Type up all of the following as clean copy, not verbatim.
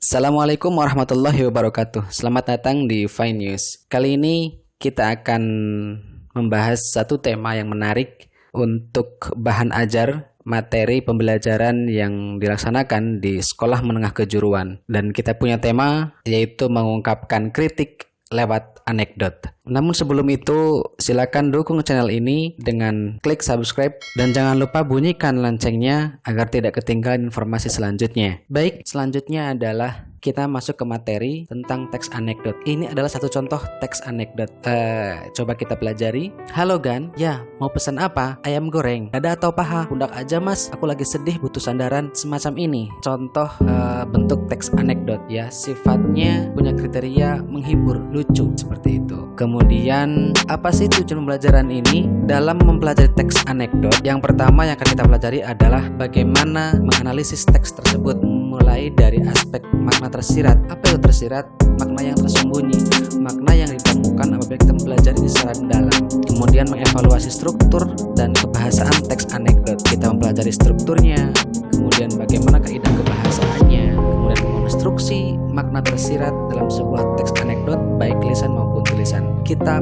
Assalamualaikum warahmatullahi wabarakatuh. Selamat datang di Fine News. Kali ini kita akan membahas satu tema yang menarik untuk bahan ajar materi pembelajaran yang dilaksanakan di sekolah menengah kejuruan. Dan kita punya tema yaitu mengungkapkan kritik lewat anekdot. Namun sebelum itu, silakan dukung channel ini dengan klik subscribe dan jangan lupa bunyikan loncengnya agar tidak ketinggalan informasi selanjutnya. Baik, selanjutnya adalah kita masuk ke materi tentang teks anekdot. Ini adalah satu contoh teks anekdot. Coba kita pelajari. Halo Gan, ya mau pesan apa? Ayam goreng, dada atau paha? Pundak aja mas, aku lagi sedih butuh sandaran. Semacam ini. Contoh bentuk teks anekdot ya. Sifatnya punya kriteria menghibur, lucu seperti itu. Kemudian apa sih tujuan pembelajaran ini? Dalam mempelajari teks anekdot, yang pertama yang akan kita pelajari adalah bagaimana menganalisis teks tersebut, mulai dari aspek makna tersirat. Apa itu tersirat? Makna yang tersembunyi, makna yang ditemukan apabila kita mempelajari secara mendalam. Kemudian mengevaluasi struktur dan kebahasaan teks anekdot. Kita mempelajari strukturnya, kemudian bagaimana kaidah kebahasaannya, kemudian mengonstruksi makna tersirat dalam sebuah teks anekdot baik lisan maupun tulisan. Kita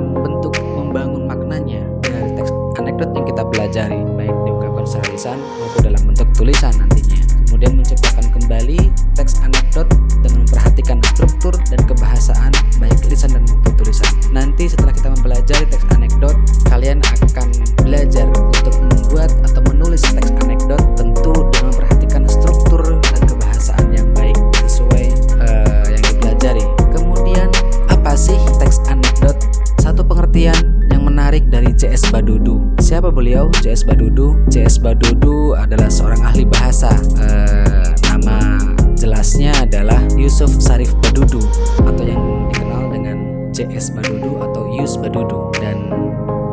membangun maknanya dari teks anekdot yang kita pelajari, baik diungkapkan secara lisan maupun dalam bentuk tulisan nantinya. Kemudian menciptakan kembali teks anekdot dengan memperhatikan struktur dan kebahasaan baik lisan dan maupun tulisan. Nanti setelah kita mempelajari teks anekdot, kalian akan belajar untuk membuat atau menulis teks anekdot tentu dengan memperhatikan struktur dan kebahasaan yang baik sesuai yang dipelajari. Kemudian apa sih teks anekdot? Satu pengertian yang menarik dari C.S. Badudu. Siapa beliau? C.S. Badudu. C.S. Badudu adalah seorang ahli bahasa. Nama jelasnya adalah Yusuf Sarif Badudu atau yang dikenal dengan C.S. Badudu atau Yus Badudu. Dan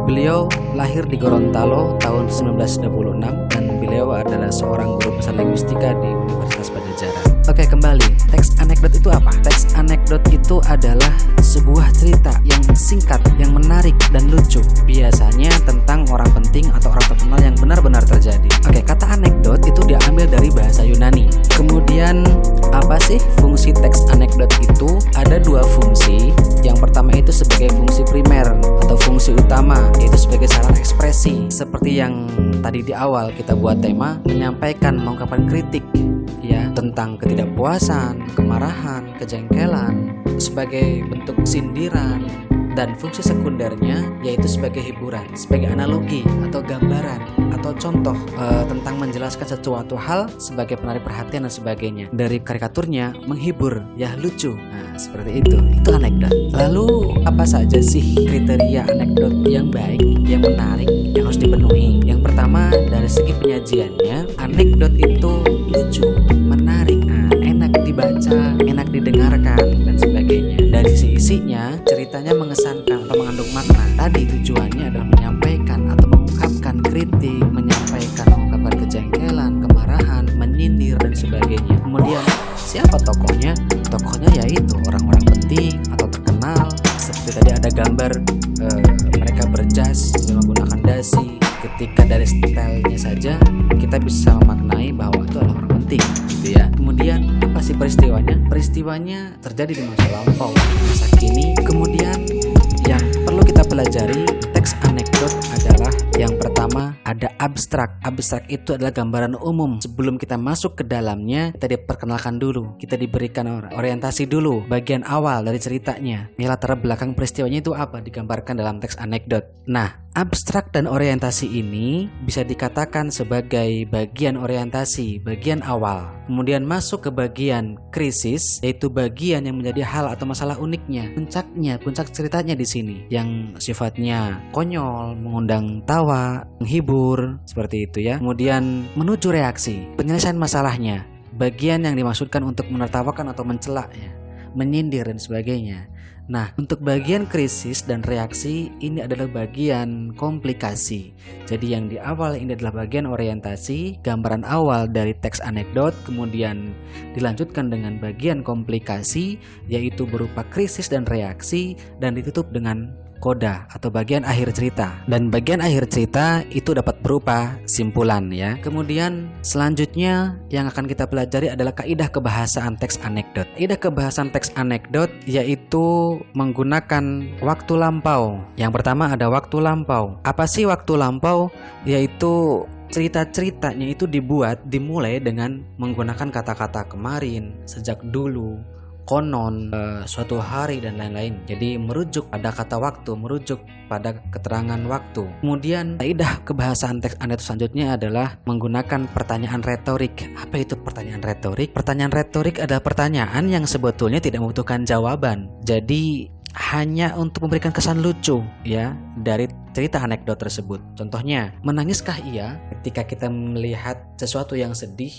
beliau lahir di Gorontalo tahun 1926 dan beliau adalah seorang guru besar linguistika di Universitas Padjadjaran. Oke, kembali. Teks anekdot itu apa? Teks anekdot itu adalah sebuah cerita yang singkat, yang menarik dan lucu. Biasanya tentang orang penting atau orang terkenal yang benar-benar terjadi. Oke, kata anekdot itu diambil dari bahasa Yunani. Kemudian apa sih fungsi teks anekdot itu? Ada dua fungsi. Yang pertama itu sebagai fungsi primer atau fungsi utama, yaitu sebagai sarana ekspresi. Seperti yang tadi di awal kita buat tema, menyampaikan, mengungkapkan kritik ya tentang ketidakpuasan, kemarahan, kejengkelan sebagai bentuk sindiran. Dan fungsi sekundernya yaitu sebagai hiburan, sebagai analogi atau gambaran atau contoh tentang menjelaskan sesuatu hal sebagai penarik perhatian dan sebagainya. Dari karikaturnya menghibur, ya lucu. Nah, seperti itu. Itu anekdot. Lalu apa saja sih kriteria anekdot yang baik, yang menarik, yang harus dipenuhi? Yang pertama, dari segi penyajiannya, anekdot itu lucu, menarik, enak dibaca, enak didengarkan dan sebagainya. Dari sisi isinya, ceritanya mengesankan atau mengandung makna. Tadi tujuannya adalah menyampaikan atau mengungkapkan kritik, mengungkapkan kejengkelan, kemarahan, menyindir dan sebagainya. Kemudian siapa tokohnya? Tokohnya yaitu orang-orang penting atau terkenal. Seperti tadi ada gambar mereka berjas menggunakan dasi. Ketika dari stylenya saja kita bisa memaknai bahwa itu adalah orang penting, gitu ya. Kemudian apa sih peristiwanya? Peristiwanya terjadi di masa lampau, masa kini. Kemudian yang perlu kita pelajari teks anekdot adalah yang pertama ada abstrak. Abstrak itu adalah gambaran umum. Sebelum kita masuk ke dalamnya, kita diperkenalkan dulu, kita diberikan orientasi dulu, bagian awal dari ceritanya. Ini latar belakang peristiwanya itu apa, digambarkan dalam teks anekdot. Nah, abstrak dan orientasi ini bisa dikatakan sebagai bagian orientasi, bagian awal. Kemudian masuk ke bagian krisis, yaitu bagian yang menjadi hal atau masalah uniknya. Puncak ceritanya di sini yang sifatnya konyol, mengundang tawa, menghibur, seperti itu ya. Kemudian menuju reaksi, penyelesaian masalahnya, bagian yang dimaksudkan untuk menertawakan atau mencela ya, menyindir dan sebagainya. Nah, untuk bagian krisis dan reaksi ini adalah bagian komplikasi. Jadi yang di awal ini adalah bagian orientasi, gambaran awal dari teks anekdot, kemudian dilanjutkan dengan bagian komplikasi yaitu berupa krisis dan reaksi, dan ditutup dengan koda atau bagian akhir cerita. Dan bagian akhir cerita itu dapat berupa simpulan ya. Kemudian selanjutnya yang akan kita pelajari adalah kaidah kebahasaan teks anekdot. Kaidah kebahasaan teks anekdot yaitu menggunakan waktu lampau. Yang pertama ada waktu lampau. Apa sih waktu lampau? Yaitu cerita-ceritanya itu dimulai dengan menggunakan kata-kata kemarin, sejak dulu, konon, suatu hari dan lain-lain. Jadi merujuk pada kata waktu, merujuk pada keterangan waktu. Kemudian kaidah kebahasaan teks anekdot selanjutnya adalah menggunakan pertanyaan retorik. Apa itu pertanyaan retorik? Pertanyaan retorik adalah pertanyaan yang sebetulnya tidak membutuhkan jawaban. Jadi hanya untuk memberikan kesan lucu ya dari cerita anekdot tersebut. Contohnya, menangiskah ia ketika kita melihat sesuatu yang sedih,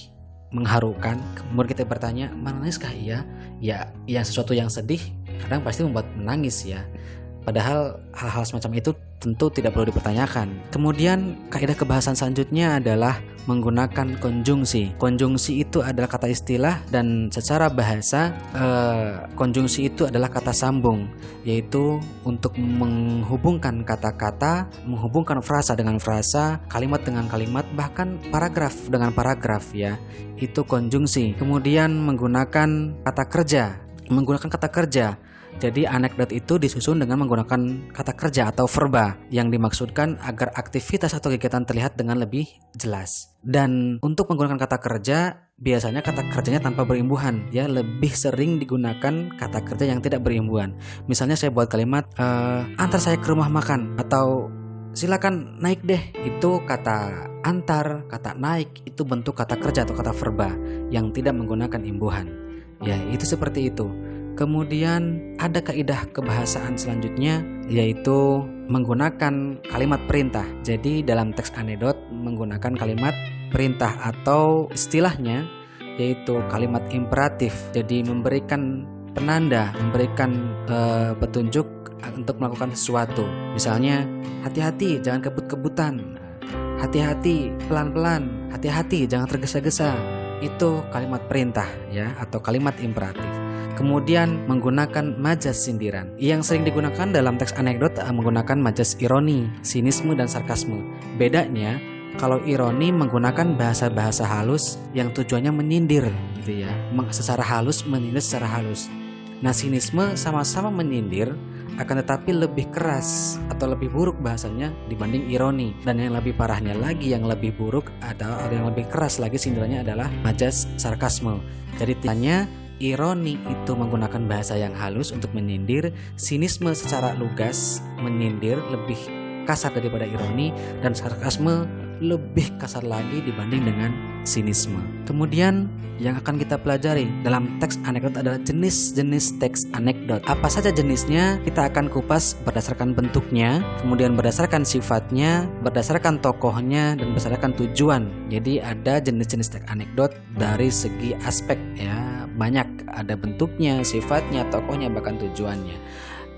mengharukan, kemudian kita bertanya, menangiskah ia? Ya, yang sesuatu yang sedih kadang pasti membuat menangis ya. Padahal hal-hal semacam itu tentu tidak perlu dipertanyakan. Kemudian kaidah kebahasaan selanjutnya adalah menggunakan konjungsi. Konjungsi itu adalah kata istilah dan secara bahasa konjungsi itu adalah kata sambung, yaitu untuk menghubungkan kata-kata, menghubungkan frasa dengan frasa, kalimat dengan kalimat, bahkan paragraf dengan paragraf ya. Itu konjungsi. Kemudian menggunakan kata kerja. Jadi anekdot itu disusun dengan menggunakan kata kerja atau verba yang dimaksudkan agar aktivitas atau kegiatan terlihat dengan lebih jelas. Dan untuk menggunakan kata kerja, biasanya kata kerjanya tanpa berimbuhan ya, lebih sering digunakan kata kerja yang tidak berimbuhan. Misalnya saya buat kalimat antar saya ke rumah makan atau silakan naik deh. Itu kata antar, kata naik itu bentuk kata kerja atau kata verba yang tidak menggunakan imbuhan. Ya, itu seperti itu. Kemudian ada kaidah kebahasaan selanjutnya yaitu menggunakan kalimat perintah. Jadi dalam teks anekdot menggunakan kalimat perintah atau istilahnya yaitu kalimat imperatif. Jadi memberikan penanda, memberikan petunjuk untuk melakukan sesuatu. Misalnya, hati-hati jangan kebut-kebutan, hati-hati pelan-pelan, hati-hati jangan tergesa-gesa. Itu kalimat perintah ya, atau kalimat imperatif. Kemudian menggunakan majas sindiran. Yang sering digunakan dalam teks anekdot menggunakan majas ironi, sinisme dan sarkasme. Bedanya, kalau ironi menggunakan bahasa-bahasa halus yang tujuannya menyindir gitu ya, secara halus, menyindir secara halus. Nah, sinisme sama-sama menyindir, akan tetapi lebih keras atau lebih buruk bahasanya dibanding ironi. Dan yang lebih parahnya lagi, yang lebih buruk atau yang lebih keras lagi sindirannya adalah majas sarkasme. Jadi tanya, ironi itu menggunakan bahasa yang halus untuk menyindir, sinisme secara lugas menyindir lebih kasar daripada ironi, dan sarkasme lebih kasar lagi dibanding dengan sinisme. Kemudian yang akan kita pelajari dalam teks anekdot adalah jenis-jenis teks anekdot. Apa saja jenisnya kita akan kupas berdasarkan bentuknya, kemudian berdasarkan sifatnya, berdasarkan tokohnya, dan berdasarkan tujuan. Jadi ada jenis-jenis teks anekdot dari segi aspek ya, banyak, ada bentuknya, sifatnya, tokohnya, bahkan tujuannya.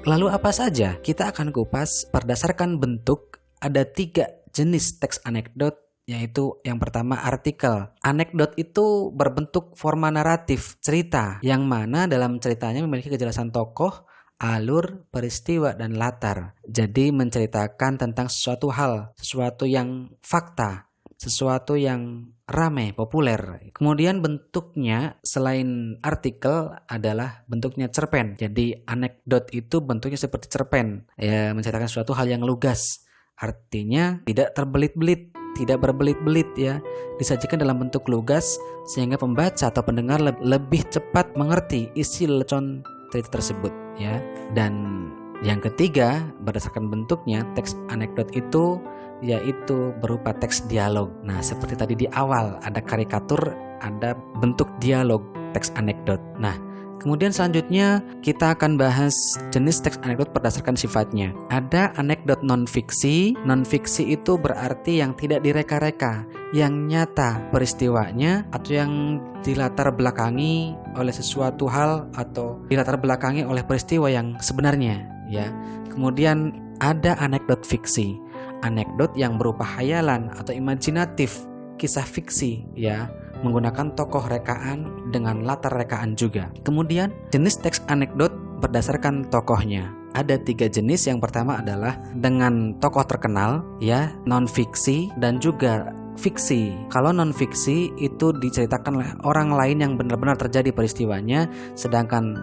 Lalu apa saja? Kita akan kupas berdasarkan bentuk. Ada 3 jenis teks anekdot, yaitu yang pertama artikel. Anekdot itu berbentuk forma naratif, cerita, yang mana dalam ceritanya memiliki kejelasan tokoh, alur, peristiwa, dan latar. Jadi menceritakan tentang sesuatu hal, sesuatu yang fakta, sesuatu yang ramai, populer. Kemudian bentuknya selain artikel adalah bentuknya cerpen. Jadi anekdot itu bentuknya seperti cerpen, ya, menceritakan sesuatu hal yang lugas. Artinya tidak terbelit-belit, tidak berbelit-belit ya, disajikan dalam bentuk lugas sehingga pembaca atau pendengar lebih cepat mengerti isi lelecon cerita tersebut ya. Dan yang ketiga, berdasarkan bentuknya teks anekdot itu yaitu berupa teks dialog. Nah, seperti tadi di awal ada karikatur, ada bentuk dialog teks anekdot. Nah, kemudian selanjutnya kita akan bahas jenis teks anekdot berdasarkan sifatnya. Ada anekdot non-fiksi. Non-fiksi itu berarti yang tidak direka-reka, yang nyata peristiwanya atau yang dilatar belakangi oleh sesuatu hal atau dilatar belakangi oleh peristiwa yang sebenarnya ya. Kemudian ada anekdot fiksi. Anekdot yang berupa hayalan atau imajinatif, kisah fiksi ya, menggunakan tokoh rekaan dengan latar rekaan juga. Kemudian jenis teks anekdot berdasarkan tokohnya. ada 3 jenis. Yang pertama adalah dengan tokoh terkenal, ya, non-fiksi dan juga fiksi. Kalau non-fiksi itu diceritakan oleh orang lain yang benar-benar terjadi peristiwanya, sedangkan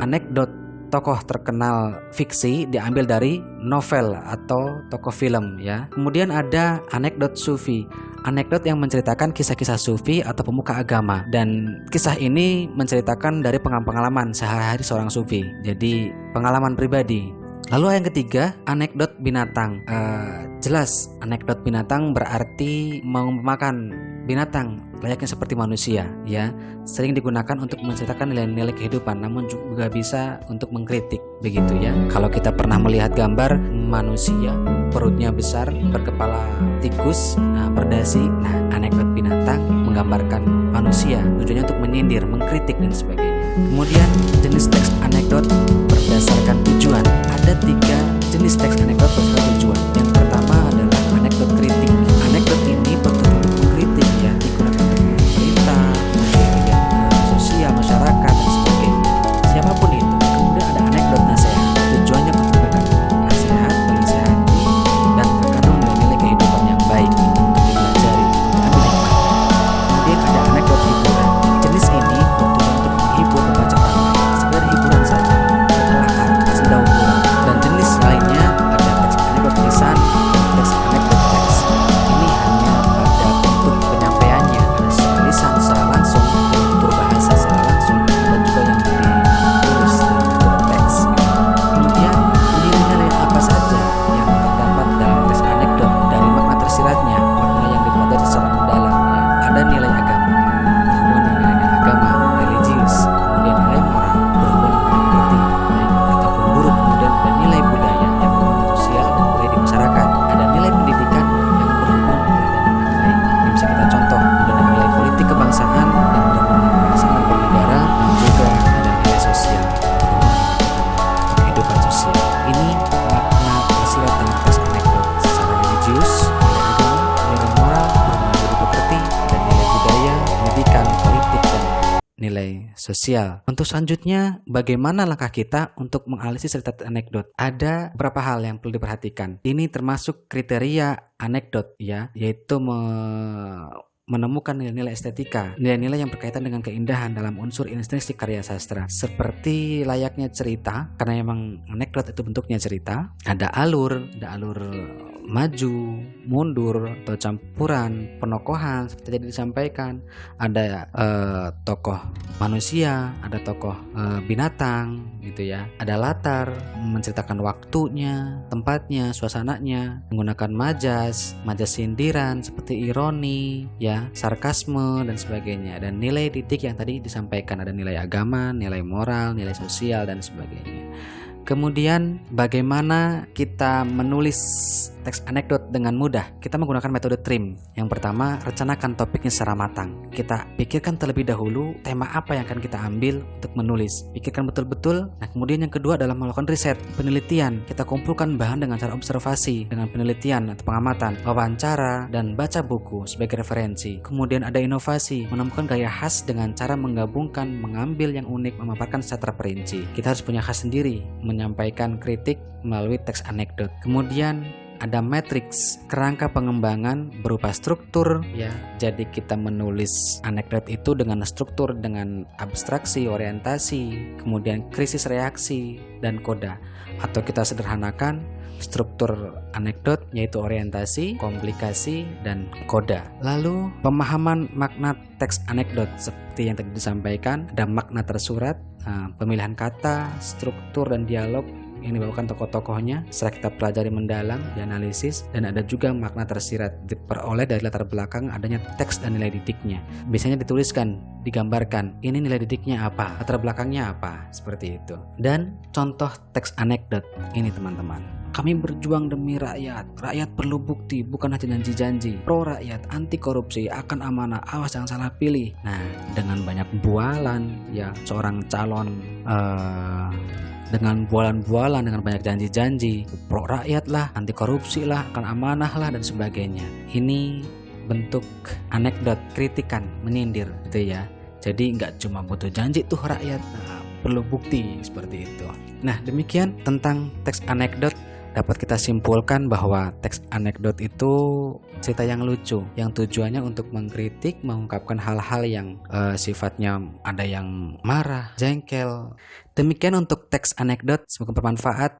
anekdot tokoh terkenal fiksi diambil dari novel atau tokoh film, ya. Kemudian ada anekdot sufi. Anekdot yang menceritakan kisah-kisah sufi atau pemuka agama, dan kisah ini menceritakan dari pengalaman sehari-hari seorang sufi. Jadi pengalaman pribadi. Lalu yang ketiga, anekdot binatang. Jelas anekdot binatang berarti mengumpamakan binatang layaknya seperti manusia, ya. Sering digunakan untuk menceritakan nilai-nilai kehidupan, namun juga bisa untuk mengkritik, begitu ya. Kalau kita pernah melihat gambar manusia, perutnya besar, berkepala tikus, berdasi. Nah, anekdot binatang menggambarkan manusia, tujuannya untuk menyindir, mengkritik dan sebagainya. Kemudian jenis teks anekdot berdasarkan tujuan. Ada 3 jenis teks anekdot berdasarkan tujuan. Yang pertama adalah anekdot kritik. Anekdot ini bertujuan untuk mengkritik, ya, digunakan untuk pemerintah, kemudian sosial, masyarakat dan sebagainya. Siapapun itu. Kemudian ada anekdot nasihat. Tujuannya untuk memberikan nasihat, menasihati dan terkandung nilai-nilai kehidupan yang baik untuk dipelajari, diambil hikmahnya. Kemudian ada anekdot hiburan. Jenis ini bertujuan untuk menghibur pembaca ramai, sekedar hiburan saja, kelakar, senda ukuran. Dan jenis lainnya ada teks anekdot lisan dan teks anekdot teks. Ini hanya pada bentuk penyampaiannya, ada secara lisan, secara langsung, dan tutur bahasa secara langsung, dan juga yang ditulis dalam bentuk teks. Kemudian nilai-nilai apa saja yang terdapat dalam teks anekdot dari makna tersiratnya, makna yang dipelajari secara mendalam, ya. Ada nilai agama, berhubungan dengan nilai agama, religius, kemudian nilai moral, berhubungan dengan ngerti, baik ataupun buruk, kemudian ada nilai budaya yang berhubungan sosial dan budaya di masyarakat, ada nilai pendidikan yang berhubungan dengan pendidikan yang baik. Ini bisa kita contoh, ada nilai politik kebangsaan yang berhubungan dengan kebangsaan dan bernegara, dan juga ada nilai sosial berhubungan dengan kehidupan sosial. Ini makna tersirat dalam teks anekdot. Secara religius, nilai agama, nilai moral, berhubungan dengan budi pekerti, ada nilai budaya, pendidikan, politik, dan nilai sosial. Untuk selanjutnya, bagaimana langkah kita untuk menganalisis cerita anekdot? Ada beberapa hal yang perlu diperhatikan. Ini termasuk kriteria anekdot, ya, yaitu menemukan nilai-nilai estetika, nilai-nilai yang berkaitan dengan keindahan dalam unsur intrinsik karya sastra, seperti layaknya cerita, karena memang anekdot itu bentuknya cerita. Ada alur maju, mundur, atau campuran penokohan seperti tadi disampaikan. Ada tokoh manusia, ada tokoh binatang, gitu ya. Ada latar, menceritakan waktunya, tempatnya, suasananya, menggunakan majas sindiran seperti ironi, ya, sarkasme dan sebagainya. Dan nilai titik yang tadi disampaikan, ada nilai agama, nilai moral, nilai sosial dan sebagainya. Kemudian bagaimana kita menulis teks anekdot dengan mudah? Kita menggunakan metode TRIM. Yang pertama, rencanakan topiknya secara matang. Kita pikirkan terlebih dahulu tema apa yang akan kita ambil untuk menulis. Pikirkan betul-betul. Nah, kemudian yang kedua adalah melakukan riset, penelitian. Kita kumpulkan bahan dengan cara observasi, dengan penelitian atau pengamatan, wawancara, dan baca buku sebagai referensi. Kemudian ada inovasi, menemukan gaya khas dengan cara menggabungkan, mengambil yang unik, memaparkan secara perinci. Kita harus punya khas sendiri, menyampaikan kritik melalui teks anekdot. Kemudian ada matriks, kerangka pengembangan berupa struktur, ya. Jadi kita menulis anekdot itu dengan struktur, dengan abstraksi, orientasi, kemudian krisis reaksi dan koda. Atau kita sederhanakan struktur anekdot yaitu orientasi, komplikasi, dan koda. Lalu pemahaman makna teks anekdot seperti yang tadi disampaikan, ada makna tersurat, pemilihan kata, struktur dan dialog yang dibawakan tokoh-tokohnya setelah kita pelajari mendalam, dianalisis, dan ada juga makna tersirat diperoleh dari latar belakang adanya teks dan nilai didiknya. Biasanya dituliskan, digambarkan, ini nilai didiknya apa, latar belakangnya apa, seperti itu. Dan contoh teks anekdot ini teman-teman. Kami berjuang demi rakyat. Rakyat perlu bukti, bukan hanya janji-janji. Pro rakyat, anti korupsi, akan amanah, awas jangan salah pilih. Nah, dengan banyak bualan, ya, seorang calon dengan bualan-bualan, dengan banyak janji-janji, pro rakyat lah, anti korupsi lah, akan amanah lah, dan sebagainya. Ini bentuk anekdot, kritikan, menyindir, gitu ya. Jadi nggak cuma butuh janji tuh rakyat, perlu bukti seperti itu. Nah, demikian tentang teks anekdot. Dapat kita simpulkan bahwa teks anekdot itu cerita yang lucu, yang tujuannya untuk mengkritik, mengungkapkan hal-hal yang sifatnya ada yang marah, jengkel. Demikian untuk teks anekdot, semoga bermanfaat.